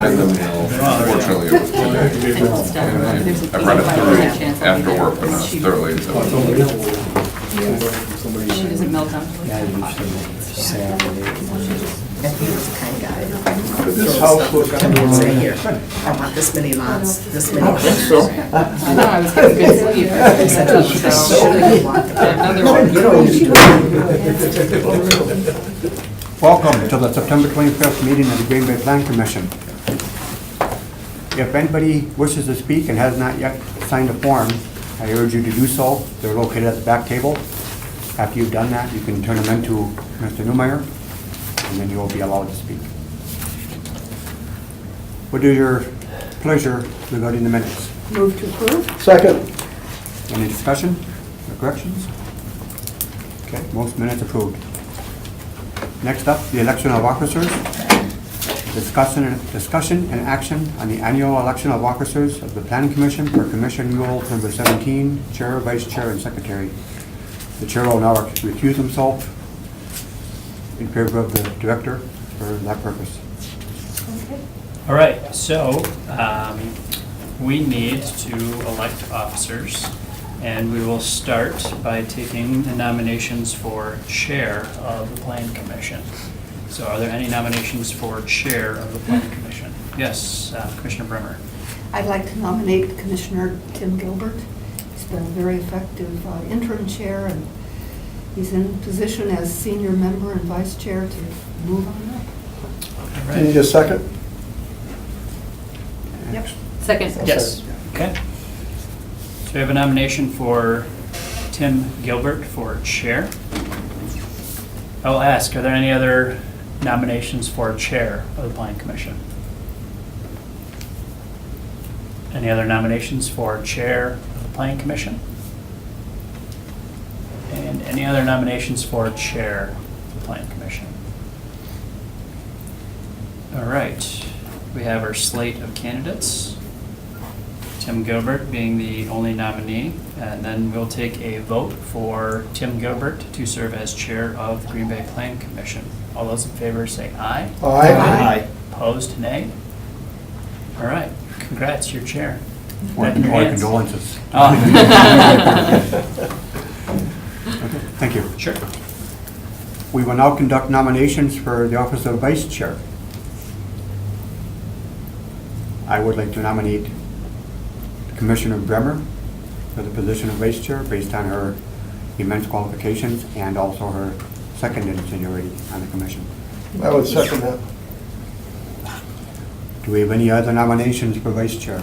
In the mail, unfortunately, it was today. I read it through after work, but not thoroughly until. She doesn't melt down. This house was Say here, I want this many lots, this many. I know, I was getting good sleep. I set up, so another one. Welcome to the September 25th meeting of the Green Bay Plan Commission. If anybody wishes to speak and has not yet signed a form, I urge you to do so. They're located at the back table. After you've done that, you can turn them in to Mr. Newmeyer, and then you will be allowed to speak. What is your pleasure regarding the minutes? Move to approve. Second. Any discussion or corrections? Okay, most minutes approved. Next up, the election of officers. Discussion and action on the annual election of officers of the Planning Commission for Commission Rule number 17, Chair, Vice Chair, and Secretary. The Chair will now recuse himself in favor of the Director for that purpose. All right, so we need to elect officers, and we will start by taking the nominations for Chair of the Planning Commission. So are there any nominations for Chair of the Planning Commission? Yes, Commissioner Bremer. I'd like to nominate Commissioner Tim Gilbert. He's been a very effective interim chair, and he's in position as senior member and vice chair to move on up. All Can you right. just second? Yep. Second. Yes, okay. So we have a nomination for Tim Gilbert for Chair. I will ask, are there any other nominations for Chair of the Planning Commission? Any other nominations for Chair of the Planning Commission? And any other nominations for Chair of the Planning Commission? All right, we have our slate of candidates. Tim Gilbert being the only nominee, and then we'll take a vote for Tim Gilbert to serve as Chair of the Green Bay Plan Commission. All those in favor say aye. Aye. Opposed, nay. All right, congrats, you're Chair. Or Back in your hands. condolences. Oh. Okay, thank you. Sure. We will now conduct nominations for the office of Vice Chair. I would like to nominate Commissioner Bremer for the position of Vice Chair based on her immense qualifications and also her second in seniority on the commission. I would second that. Do we have any other nominations for Vice Chair?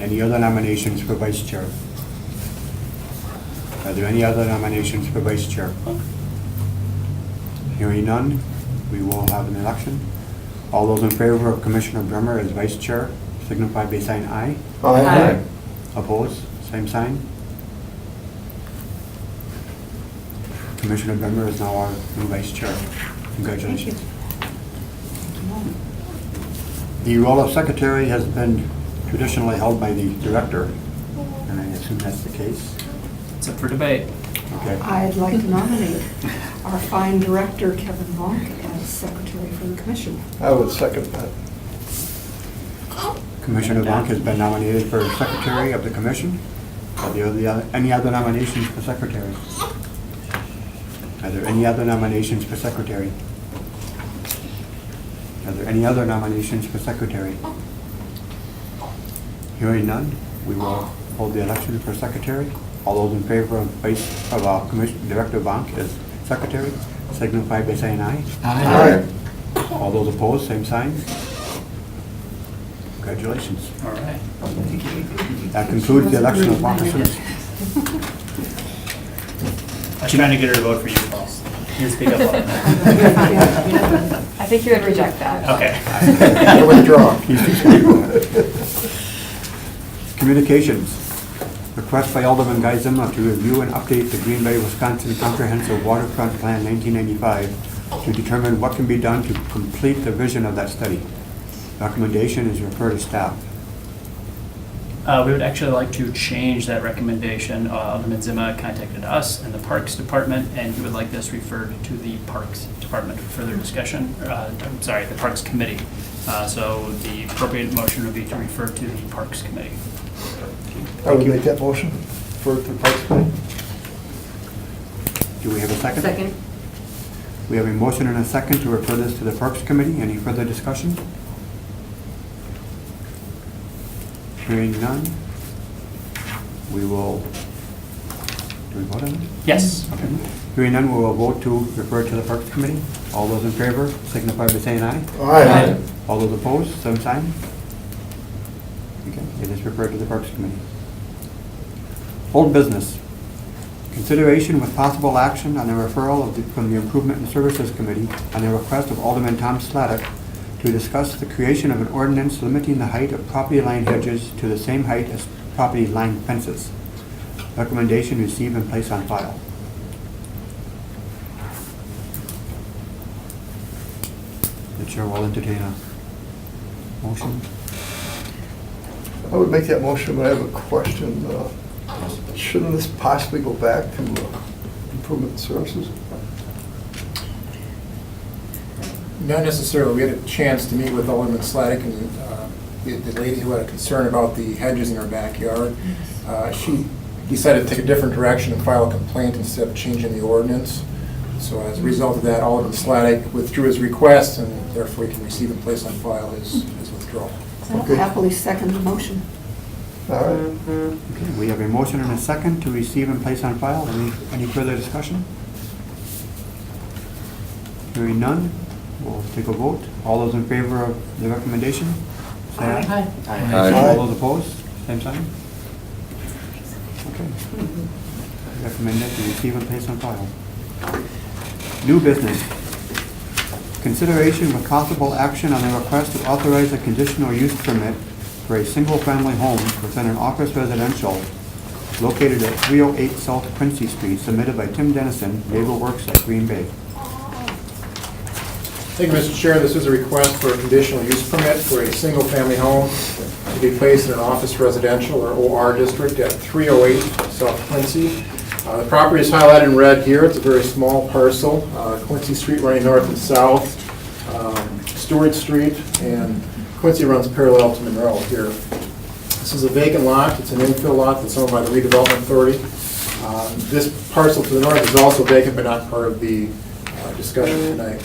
Any other nominations for Vice Chair? Are there any other nominations for Vice Chair? Hearing none, we will have an election. All those in favor of Commissioner Bremer as Vice Chair signify by saying aye. Aye. Opposed, same sign. Commissioner Bremer is now our new Vice Chair. Congratulations. The role of Secretary has been traditionally held by the Director, and I assume that's the case. It's up for debate. Okay. I'd like to nominate our fine director, Kevin Vonk, as secretary for the commission. I would second that. Commissioner Vonk has been nominated for Secretary of the Commission. Are there any other nominations for Secretary? Are there any other nominations for Secretary? Are there any other nominations for Secretary? Hearing none, we will hold the election for Secretary. All those in favor of Director Vonk as Secretary signify by saying aye. Aye. All those opposed, same sign. Congratulations. All right. That concludes the election of officers. I was trying to get her to vote for you, Paul. You speak up on that. I think you would reject that. Okay. I withdraw. He's too smart for that. Communications. Request by Alderman Guy Zimmer to review and update the Green Bay, Wisconsin Comprehensive Waterfront Plan 1995 to determine what can be done to complete the vision of that study. Recommendation is refer to staff. We would actually like to change that recommendation. Alderman Zima contacted us and the Parks Department, and he would like this referred to the Parks Department for further discussion. I'm sorry, the Parks Committee. So the appropriate motion would be to refer to the Parks Committee. I would make that motion for the Parks Committee. Do we have a second? Second. We have a motion and a second to refer this to the Parks Committee. Any further discussion? Hearing none, we will, do we vote on it? Yes. Okay. Hearing none, we will vote to refer to the Parks Committee. All those in favor signify by saying aye. Aye. All those opposed, same sign. Okay, it is referred to the Parks Committee. Old business. Consideration with possible action on the referral from the Improvement and Services Committee on the request of Alderman Tom Slavic to discuss the creation of an ordinance limiting the height of property line hedges to the same height as property line fences. Recommendation receive and place on file. The chair will entertain a motion. I would make that motion, but I have a question. Shouldn't this possibly go back to Improvement Services? Not necessarily. We had a chance to meet with Alderman Slavic and the lady who had a concern about the hedges in her backyard. She decided to take a different direction and file a complaint instead of changing the ordinance. So as a result of that, Alderman Slavic withdrew his request, and therefore he can receive and place on file his withdrawal. I'll Okay. happily second the motion. All right. Okay, we have a motion and a second to receive and place on file. Any further discussion? Hearing none, we'll take a vote. All those in favor of the recommendation, say aye. Aye. All those opposed, same sign. Okay. Recommended to receive and place on file. New business. Consideration with possible action on the request to authorize a conditional use permit for a single-family home within an office residential located at 308 South Quincy Street, submitted by Tim Dennison, Naval Works at Green Bay. Thank you, Mr. Chair. This is a request for a conditional use permit for a single-family home to be placed in an office residential or OR district at 308 South Quincy. The property is highlighted in red here. It's a very small parcel. Quincy Street running north and south, Stewart Street, and Quincy runs parallel to Monroe here. This is a vacant lot. It's an infill lot that's owned by the Redevelopment Authority. This parcel to the north is also vacant, but not part of the discussion tonight.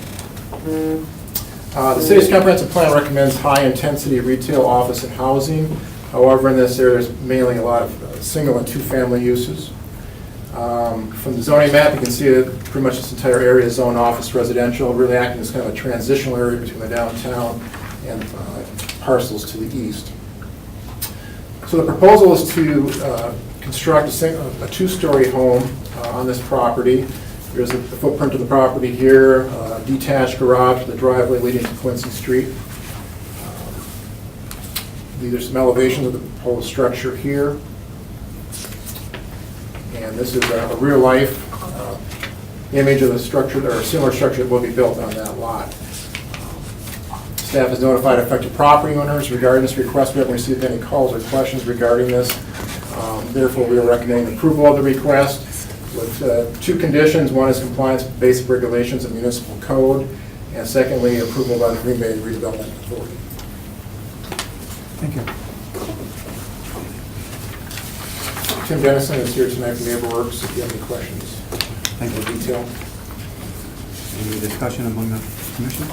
The city's comprehensive plan recommends high-intensity retail, office, and housing. However, in this area, there's mainly a lot of single and two-family uses. From the zoning map, you can see that pretty much this entire area is zoned office residential, really acting as kind of a transitional area between the downtown and parcels to the east. So the proposal is to construct a two-story home on this property. There's the footprint of the property here, detached garage with a driveway leading to Quincy Street. These are some elevations of the proposed structure here. And this is a real-life image of the structure, or a similar structure that will be built on that lot. Staff has notified affected property owners regarding this request. We haven't received any calls or questions regarding this. Therefore, we are recommending approval of the request with two conditions. One is compliance with basic regulations of municipal code, and secondly, approval by the Green Bay Redevelopment Authority. Thank you. Tim Dennison is here tonight from NeighborWorks if you have any questions. Thank you. In detail. Any discussion among the commission?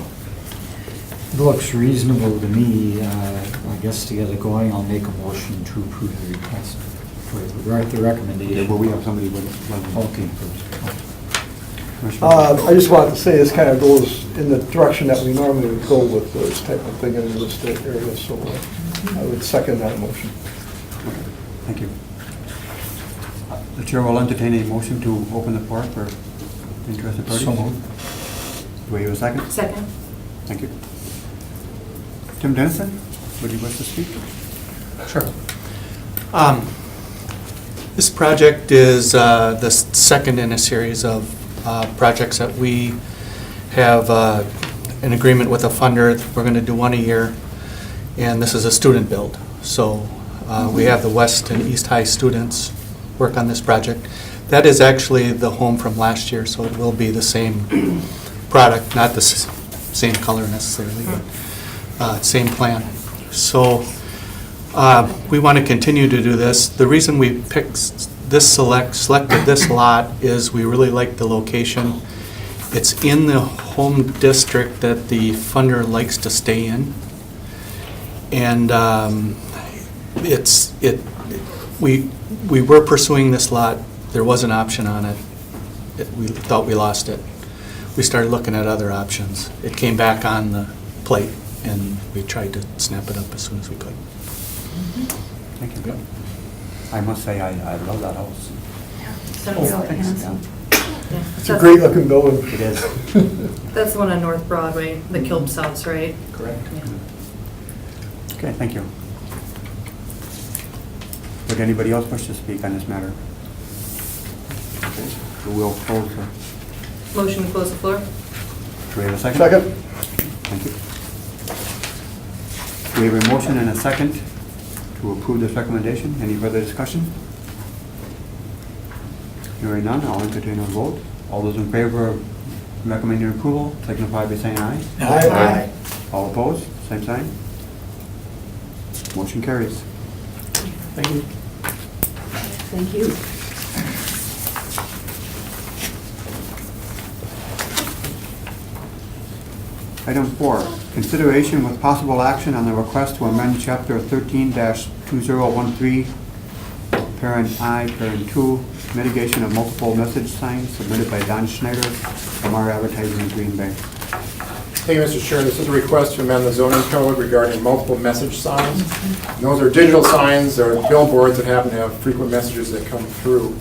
It looks reasonable to me. I guess to get it going, I'll make a motion to approve the request for the recommendation. Will we have somebody with? Okay. Commissioner? I just wanted to say this kind of goes in the direction that we normally would go with this type of thing in the real estate area, so I would second that motion. Thank you. The chair will entertain a motion to open the floor for interested parties. So moved. Do we have a second? Second. Thank you. Tim Dennison, would you wish to speak? Sure. This project is the second in a series of projects that we have an agreement with a funder. We're going to do one a year, and this is a student build. So We have the West and East High students work on this project. That is actually the home from last year, so it will be the same product, not the same color necessarily, but same plan. So we want to continue to do this. The reason we picked this selected this lot is we really like the location. It's in the home district that the funder likes to stay in. And we were pursuing this lot. There was an option on it. We thought we lost it. We started looking at other options. It came back on the plate, and we tried to snap it up as soon as we could. Thank you. I must say, I love that house. Handsome. It's a great looking building. It is. That's the one on North Broadway, the Kilps House, right? Correct. Okay, thank you. Would anybody else wish to speak on this matter? Okay, so we'll close the... Motion to close the floor? Do we have a second? Second. Thank you. We have a motion and a second to approve this recommendation. Any further discussion? Hearing none, I'll entertain a vote. All those in favor of recommending approval, signify by saying aye. Aye. All opposed, same sign. Motion carries. Thank you. Thank you. Item 4, consideration with possible action on the request to amend Chapter 13-2013, Parent I, Parent 2, mitigation of multiple message signs submitted by Don Schneider from our advertising in Green Bay. Thank you, Mr. Chair. This is a request to amend the zoning code regarding multiple message signs. And those are digital signs, they're billboards that happen to have frequent messages that come through.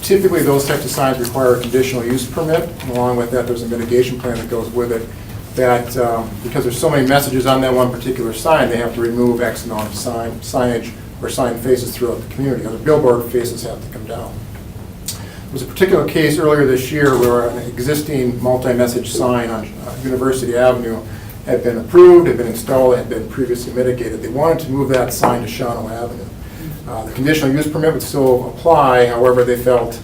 Typically, those types of signs require a conditional use permit. And along with that, there's a mitigation plan that goes with it. That because there's so many messages on that one particular sign, they have to remove X amount of signage or sign faces throughout the community. Other billboard faces have to come down. There was a particular case earlier this year where an existing multi-message sign on University Avenue had been approved, had been installed, had been previously mitigated. They wanted to move that sign to Shawano Avenue. The conditional use permit would still apply, however, they felt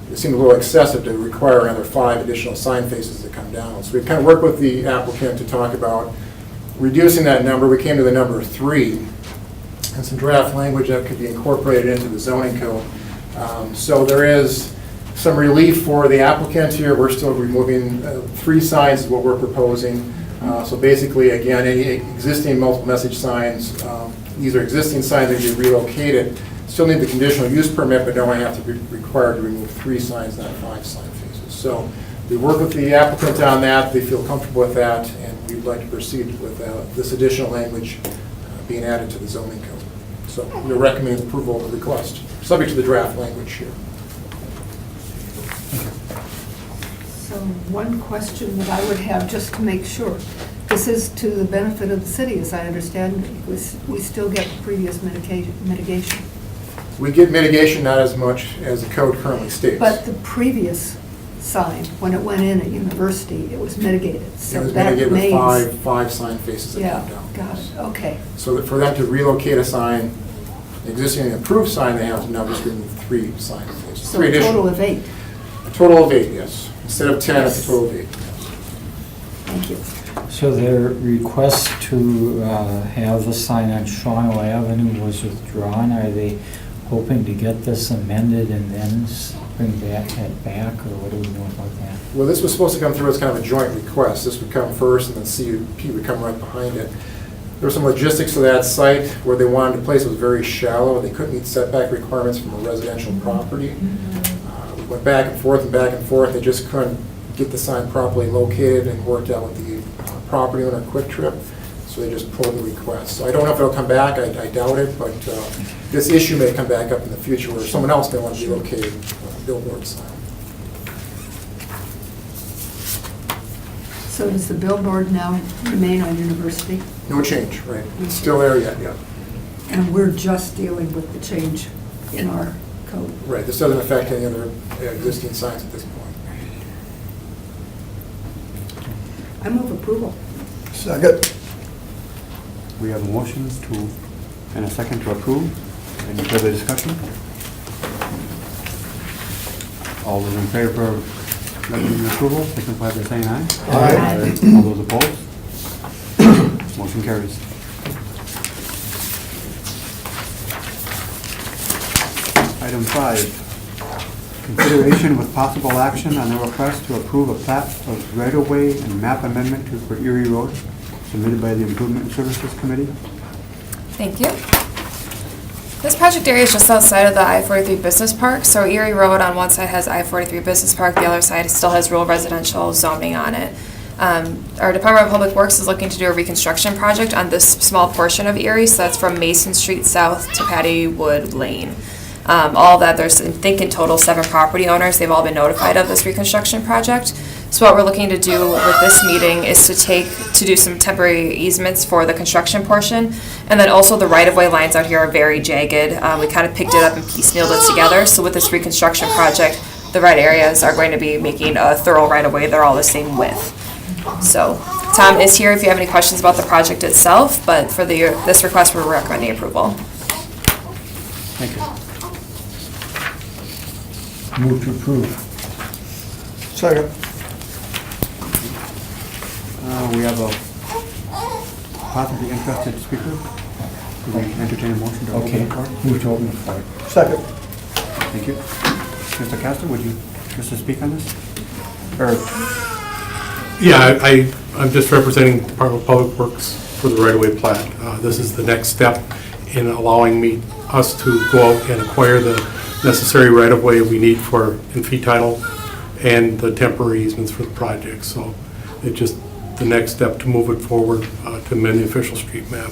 it seemed a little excessive to require another 5 additional sign faces to come down. So we kind of worked with the applicant to talk about reducing that number. We came to the number 3, and some draft language that could be incorporated into the zoning code. So there is some relief for the applicant here. We're still removing 3 signs is what we're proposing. So basically, again, any existing multiple message signs, these are existing signs that get relocated, still need the conditional use permit, but don't have to be required to remove 3 signs, not 5 sign faces. So we work with the applicant on that. They feel comfortable with that, and we'd like to proceed with this additional language being added to the zoning code. So we recommend approval of the request, subject to the draft language here. So one question that I would have, just to make sure, this is to the benefit of the city, as I understand it, because we still get previous mitigation. We get mitigation, not as much as the code currently states. But the previous sign, when it went in at university, it was mitigated. It So was that mitigated with may. five sign faces that come Yeah, down. got it, okay. So that for them to relocate a sign, existing approved sign, they have to now just remove 3 sign faces. So 3 a additional. total of 8. A total of 8, yes. Instead of 10, it's a total of 8. Thank you. So their request to have the sign on Shawano Avenue was withdrawn. Are they hoping to get this amended and then bring that back, or what do we know about that? Well, this was supposed to come through as kind of a joint request. This would come first, and then CUP would come right behind it. There were some logistics to that site where they wanted to place it was very shallow. They couldn't meet setback requirements from a residential property. We went back and forth and back and forth. They just couldn't get the sign properly located and worked out with the property owner Quick Trip, so they just pulled the request. So I don't know if it'll come back. I doubt it, but this issue may come back up in the future where someone else may want to relocate a billboard sign. So does the billboard now remain on University? No change, right? It's still there yet, yeah. And we're just dealing with the change in our code. Right, this doesn't affect any other existing signs at this point. I move approval. Second. We have a motion to and a second to approve. Any further discussion? All those in favor of recommending approval, signify by saying aye. Aye. All those opposed? Motion carries. Item 5, consideration with possible action on the request to approve a plat of right-of-way and map amendment for Erie Road submitted by the Improvement Services Committee. Thank you. This project area is just outside of the I-43 Business Park. So Erie Road on one side has I-43 Business Park, the other side still has rural residential zoning on it. Our Department of Public Works is looking to do a reconstruction project on this small portion of Erie, so that's from Mason Street South to Patty Wood Lane. All of that, there's, I think in total 7 property owners. They've all been notified of this reconstruction project. So what we're looking to do with this meeting is to do some temporary easements for the construction portion. And then also the right-of-way lines out here are very jagged. We kind of picked it up and piecemealed it together. So with this reconstruction project, the right areas are going to be making a thorough right-of-way. They're all the same width. So Tom is here if you have any questions about the project itself, but for this request, we're recommending approval. Thank you. Move to approve. Second. We have a possibly interested speaker. Do we entertain a motion to open Okay, the floor? move to open the floor. Second. Thank you. Mr. Castor, would you wish to speak on this? Or, Yeah, I'm just representing Department of Public Works for the right-of-way plat. This is the next step in allowing us to go out and acquire the necessary right-of-way we need for in fee title and the temporary easements for the project. So it's just the next step to move it forward, to amend the official street map,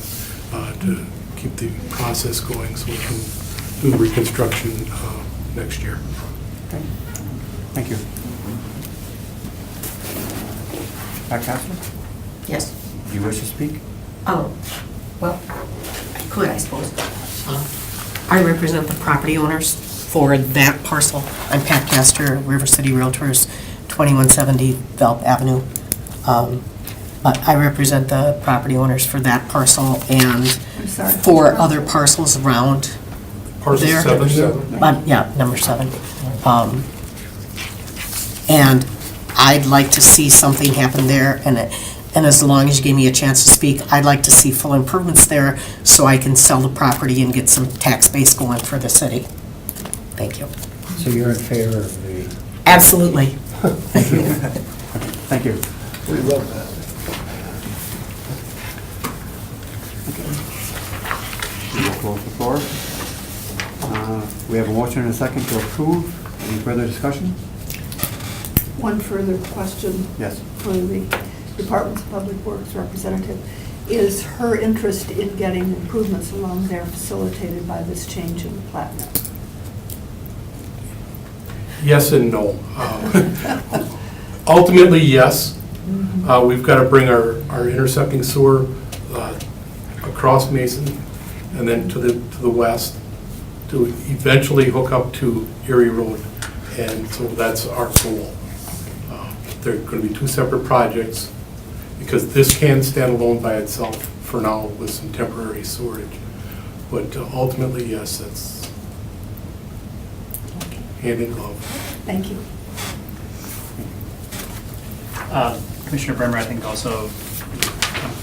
to keep the process going so we can do the reconstruction next year. okay. Thank you. Pat Castor, Yes. do you wish to speak? Oh, well, I could, I suppose. I represent the property owners for that parcel. I'm Pat Castor, River City Realtors, 2170 Velp Avenue. But I represent the property owners for that parcel and I'm sorry. 4 other parcels around Parcel there. 7? Yeah, number 7. And I'd like to see something happen there, and as long as you give me a chance to speak, I'd like to see full improvements there so I can sell the property and get some tax base going for the city. Thank you. So you're in favor of the, Absolutely. Thank you. We love that. We will close the floor. We have a motion and a second to approve. Any further discussion? One further question Yes. for the Department of Public Works representative. Is her interest in getting improvements along there facilitated by this change in the plat map? Yes and no. Ultimately, yes. We've got to bring our intercepting sewer across Mason and then to the west to eventually hook up to Erie Road. And so that's our goal. They're going to be 2 separate projects because this can stand alone by itself for now with some temporary sewerage. But ultimately, yes, that's hand in glove. Thank you. Commissioner Bremer, I think also,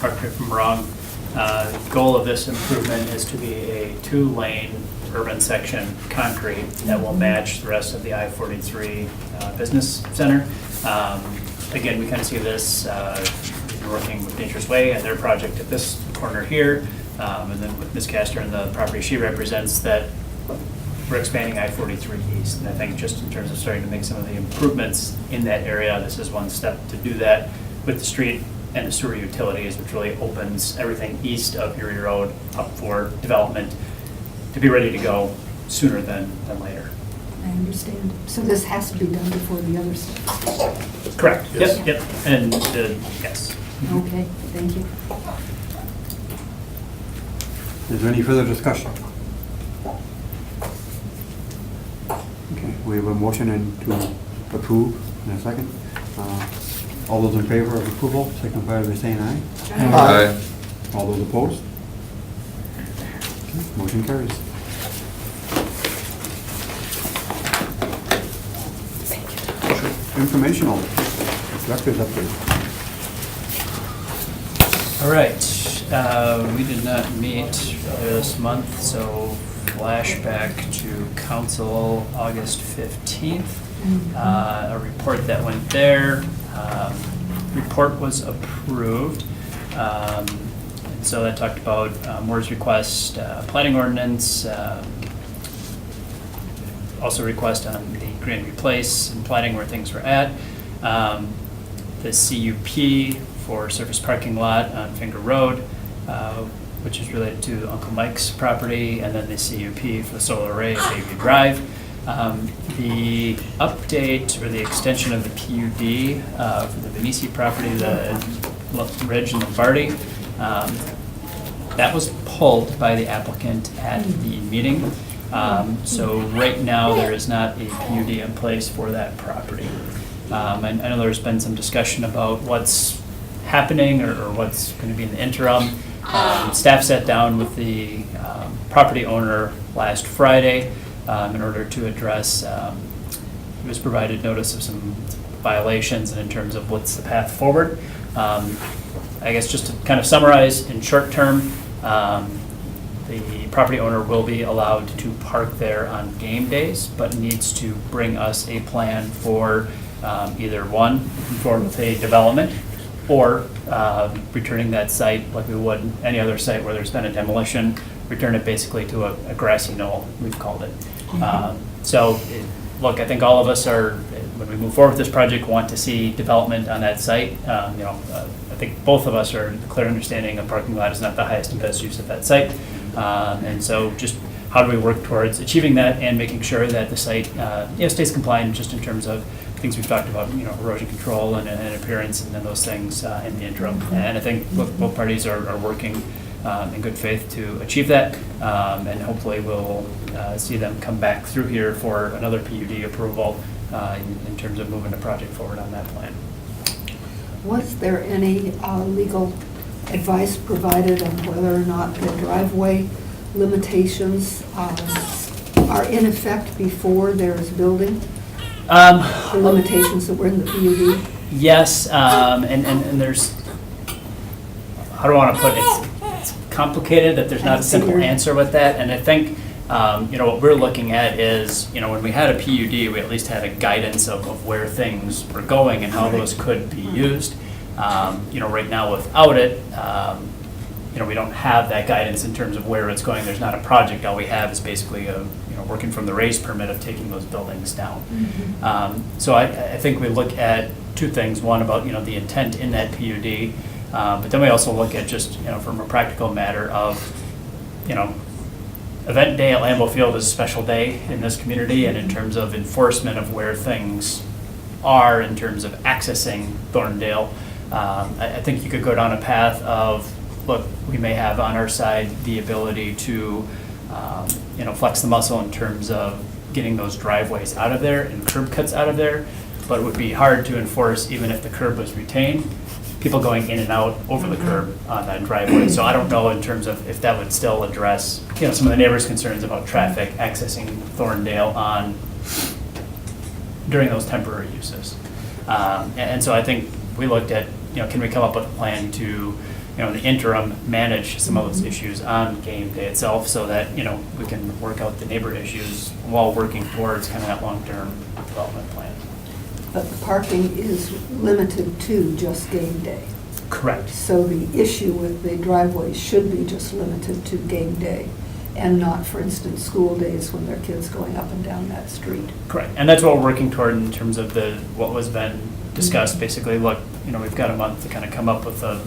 correct me if I'm wrong, the goal of this improvement is to be a 2-lane urban section concrete that will match the rest of the I-43 business center. Again, we kind of see this, we're working with Nature's Way and their project at this corner here, and then with Ms. Castor and the property she represents, that we're expanding I-43 east. And I think just in terms of starting to make some of the improvements in that area, this is one step to do that with the street and the sewer utilities, which really opens everything east of Erie Road up for development to be ready to go sooner than later. I understand. So this has to be done before the other stuff? Correct. Yes. Yep. And yes. Okay, thank you. Is there any further discussion? Okay, we have a motion to approve in a second. All those in favor of approval, signify by saying aye. Aye. All those opposed? Motion carries. Informational, director's update. All right, we did not meet this month, so flashback to council August 15th. A report that went there, report was approved. And so that talked about Moore's request, planning ordinance, also request on the Grandview Place and planning where things were at. The CUP for surface parking lot on Finger Road, which is related to Uncle Mike's property, and then the CUP for the solar array at Bayview Drive. The update or the extension of the PUD for the Venisi property, the Ridge and Lombardi, that was pulled by the applicant at the meeting. So right now, there is not a PUD in place for that property. I know there's been some discussion about what's happening or what's going to be in the interim. Staff sat down with the property owner last Friday in order to address, he was provided notice of some violations and in terms of what's the path forward. I guess just to kind of summarize in short term, the property owner will be allowed to park there on game days, but needs to bring us a plan for either one, moving forward with a development, or returning that site like we would any other site where there's been a demolition, return it basically to a grassy knoll, we've called it. Look, I think all of us are, when we move forward with this project, want to see development on that site. I think both of us are in the clear understanding a parking lot is not the highest and best use of that site. And so just how do we work towards achieving that and making sure that the site stays compliant just in terms of things we've talked about, erosion control and appearance and then those things in the interim. And I think both parties are working in good faith to achieve that. And hopefully we'll see them come back through here for another PUD approval in terms of moving the project forward on that plan. Was there any legal advice provided on whether or not the driveway limitations are in effect before there's building? The limitations that were in the PUD? Yes, and there's, how do I want to put it? It's complicated that there's not a simple answer with that. And I think, what we're looking at is, when we had a PUD, we at least had a guidance of where things were going and how those could be used. Right now without it, we don't have that guidance in terms of where it's going. There's not a project. All we have is basically working from the raise permit of taking those buildings down. So I think we look at two things. One, about the intent in that PUD, but then we also look at just from a practical matter of event day at Lambeau Field is a special day in this community, and in terms of enforcement of where things are in terms of accessing Thorndale. I think you could go down a path of, look, we may have on our side the ability to flex the muscle in terms of getting those driveways out of there and curb cuts out of there, but it would be hard to enforce even if the curb was retained, people going in and out over the curb on that driveway. So I don't know in terms of if that would still address some of the neighbors' concerns about traffic accessing Thorndale during those temporary uses. And so I think we looked at, can we come up with a plan to, in the interim, manage some of those issues on game day itself so that, we can work out the neighbor issues while working towards kind of that long-term development plan. But the parking is limited to just game day. Correct. So the issue with the driveways should be just limited to game day and not, for instance, school days when there are kids going up and down that street. Correct. And that's what we're working toward in terms of what was been discussed. Basically, look, we've got a month to kind of come up with a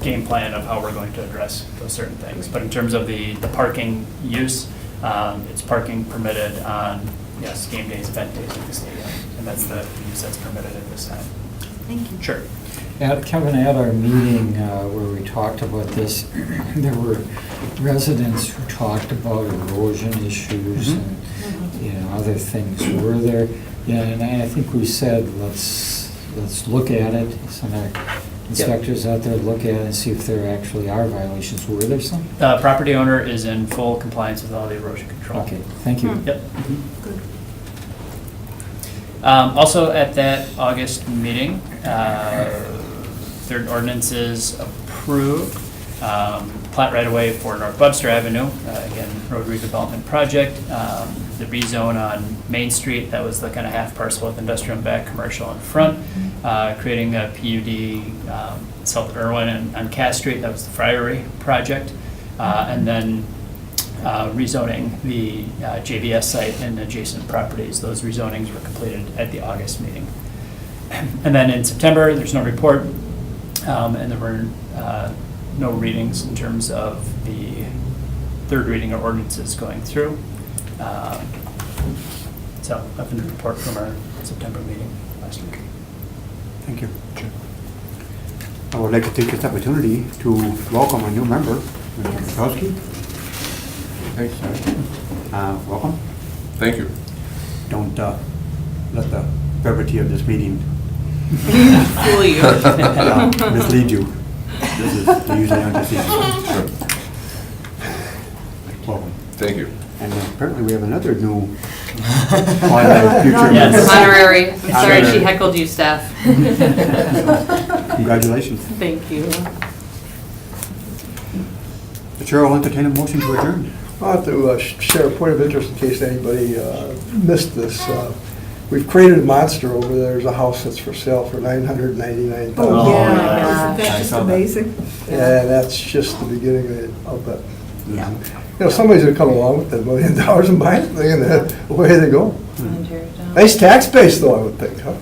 game plan of how we're going to address those certain things. But in terms of the parking use, it's parking permitted on, yes, game days, event days at the stadium. And that's the use that's permitted at this time. Thank you. Sure. Kevin, at our meeting where we talked about this, there were residents who talked about erosion issues and other things. Were there? Yeah, and I think we said let's look at it. It's in our inspectors out there look at it and see if there actually are violations. Were there some? Property owner is in full compliance with all the erosion control. Okay, thank you. Yep. Also, at that August meeting, third ordinance is approved. Plat right away for North Webster Avenue, again, road redevelopment project. The rezone on Main Street, that was the kind of half parcel with industrial in back, commercial in front. Creating a PUD south of Irwin and on Cass Street, that was the Friary project. And then rezoning the JBS site and adjacent properties. Those rezonings were completed at the August meeting. And then in September, there's no report, and there were no readings in terms of the third reading of ordinances going through. So nothing to report from our September meeting last week. Thank you. I would like to take this opportunity to welcome a new member, Mr. Petrowski. Hey, sorry. Welcome. Thank you. Don't let the brevity of this meeting Fool you. mislead you. This is usually undefeated. Sure. Welcome. Thank you. And apparently we have another new future Yes. member. Honorary. I'm sorry Honorary. she heckled you, Steph. Congratulations. Thank you. The chair will entertain a motion to adjourn. I'll have to share a point of interest in case anybody missed this. We've created a monster over there. There's a house that's for sale for $999,000. Oh, yeah. Isn't that just amazing? And that's just the beginning of it. Yeah. You know, somebody's gonna come along with that $1 million and buy it, and then away they go. Nice tax base though, I would think, huh?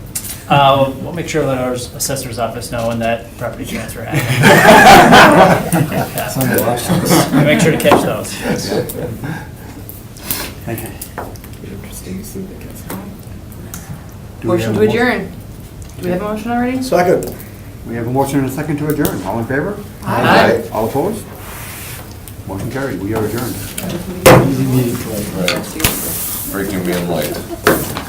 We'll make sure that our assessor's office know when that property transfer happens. Some questions. We'll make sure to catch those. Thank you. Do we Motion have to a adjourn. Do we have a motion already? Second. We have a motion and a second to adjourn. All in favor? Aye. All opposed? Motion carried. We are adjourned. Easy meeting. Breaking me in light.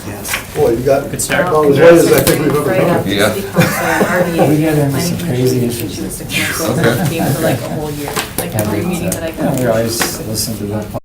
Yes. Boy, you got Good start. about as late as I think we've ever Right done. up to Yeah. city council, We got into some RDA, crazy planning issues. commission, she was the council, Okay. came for like a whole year, like every meeting that I I go to. always listen to that.